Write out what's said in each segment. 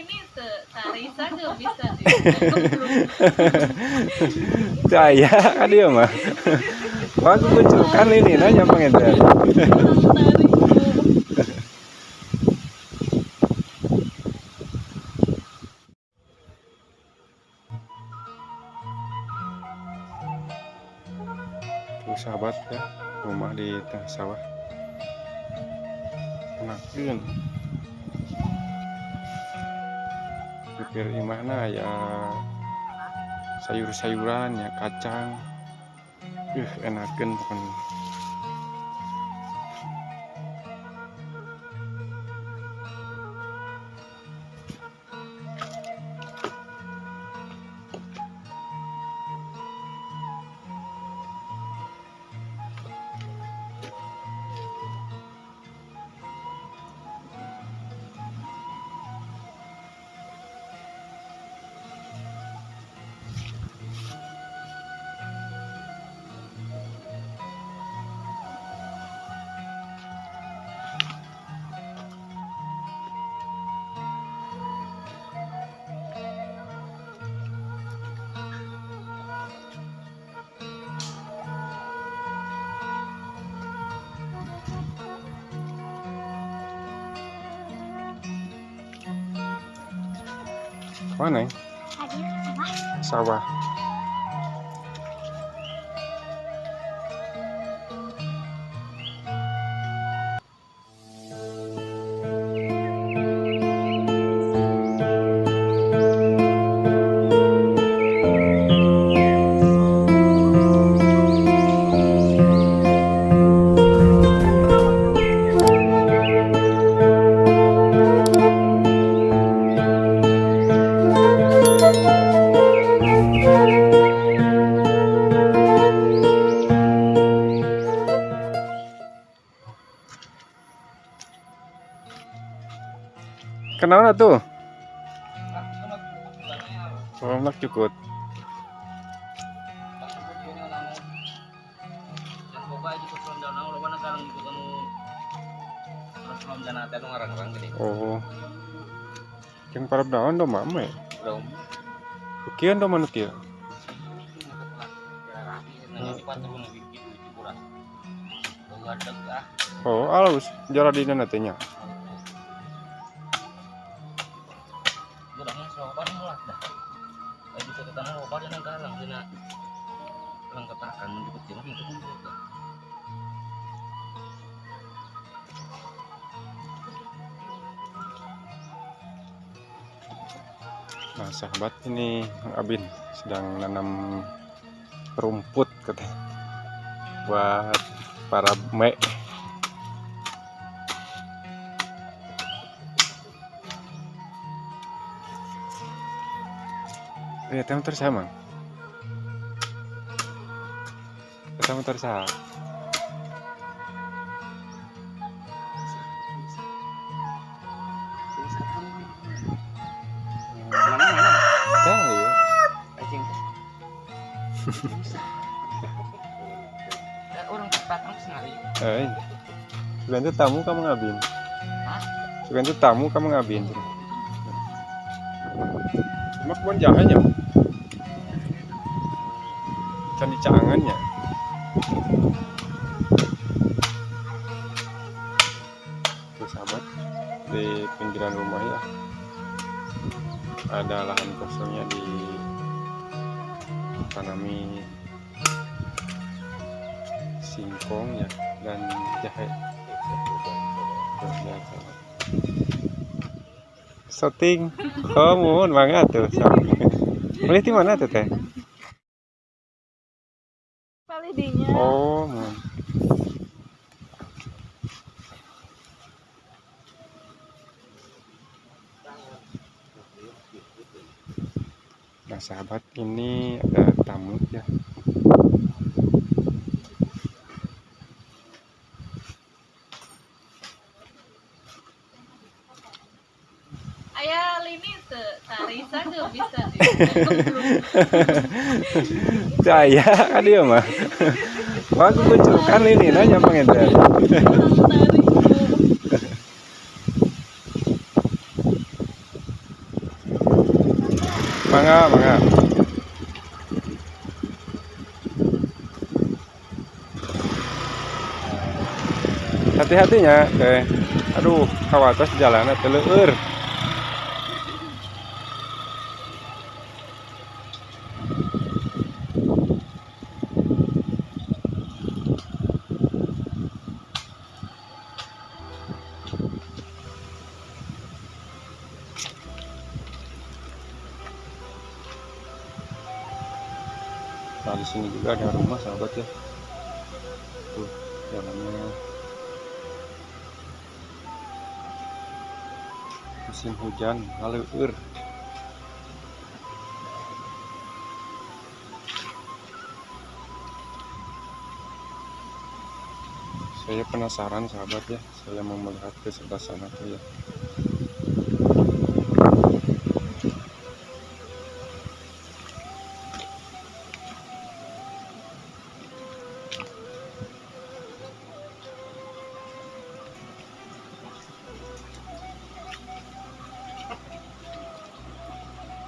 ini tari saja bisa di Saya kan dia mah. Wah, aku kucukan ini nanya pengedar. Tuh sahabat ya, rumah di tengah sawah. Enakeun. Pikir imahna ya sayur-sayuran ya kacang. Enakeun pokoknya. Mana? Sawah. Kenapa tuh? Oh, nak cukup. Oh, yang parab daun do mama ya? Ukian do mana kia? Oh, alus jarak di mana tanya? Nah sahabat, ini Mang Abin sedang nanam rumput katanya buat para mek. Lihat yang tersama. Sama tersama. Orang patang sekali. Sugan tuh tamu kamu ngabin. Sugan tuh tamu kamu ngabin. Cuma kebun jahannya. Candi caangannya. Tuh sahabat, di pinggiran rumah ya. Ada lahan kosongnya di tanami singkong ya dan jahe. Shooting, kamu banget tuh. Boleh di mana tuh teh? Palidinya. Oh, mun. Nah sahabat, ini ada tamu ya. Ayah ini tari saja bisa di Saya kan dia mah. Wah, aku kucukan ini nanya pengedar. Mangga, mangga. Hati-hatinya, teh. Aduh, kawatos jalannya teleur. Nah, di sini juga ada rumah sahabat ya. Tuh, jalannya. Musim hujan, haleur. Saya penasaran sahabat ya, saya mau melihat ke sebelah sana tuh ya.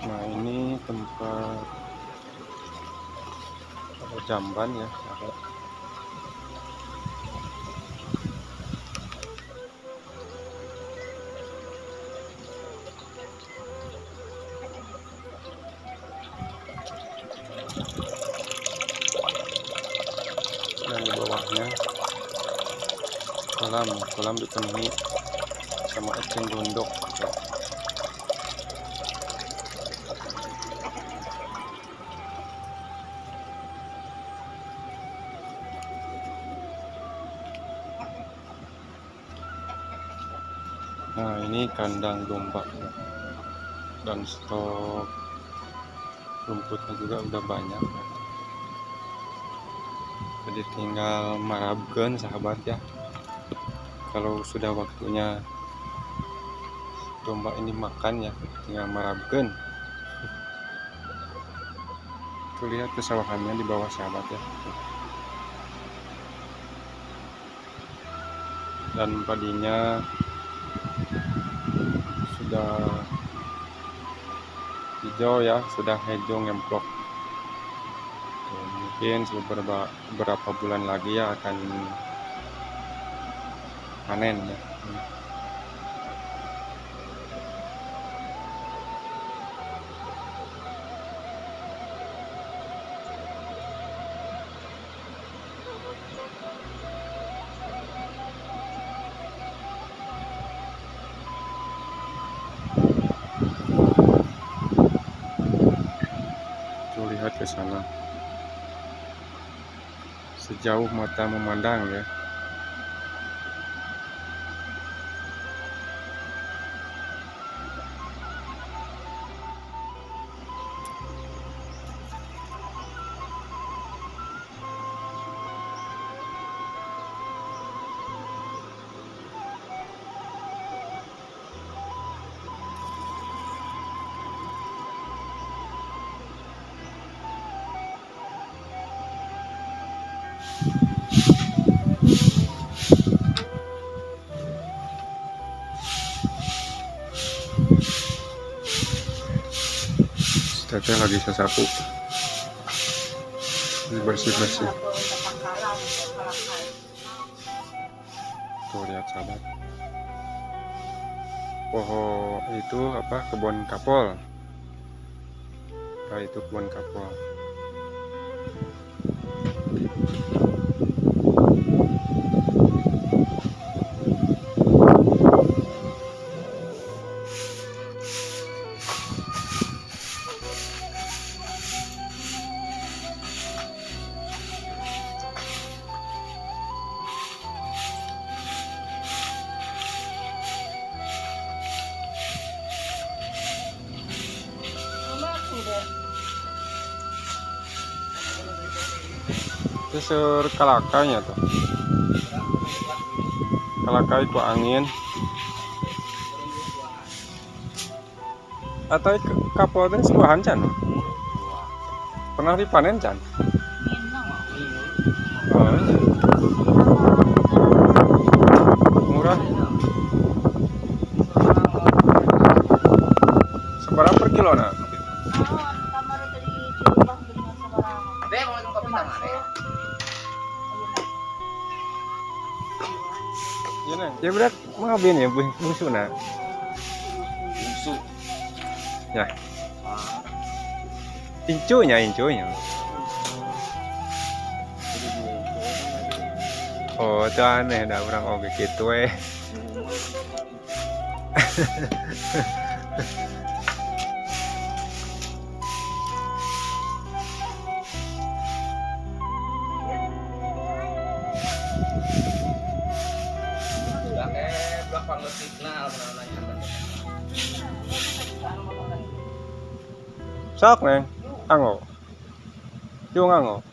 Nah, ini tempat jamban ya sahabat. Dan di bawahnya kolam dipenuhi sama eceng gondok ya. Nah, ini kandang domba ya. Dan stok rumputnya juga udah banyak ya. Jadi tinggal marabkeun sahabat ya. Kalau sudah waktunya domba ini makan ya, tinggal marabkeun. Tuh lihat kesawahannya di bawah sahabat ya. Dan padinya sudah hijau ya, sudah hijau ngemplok. Mungkin beberapa bulan lagi ya akan panen ya. Tuh lihat ke sana. Sejauh mata memandang ya. Teteh lagi sesapu, bersih-bersih. Tuh lihat sahabat. Pohon itu apa? Kebun kapol. Nah, itu kebun kapol. Itu sur kalakanya tuh. Kalakai ku angin. Atau kapol teh sebuahan can? Pernah dipanen can? Oh, iya. Murah. Seberapa per kilo nak? Ya berat mengabin ya bungsuna. Bungsu. Ya. Ah, Incunya. Oh, itu aneh dah orang oge gitu eh. udah belak pangetikna nanya. Sok neng, anggo. Yung anggo.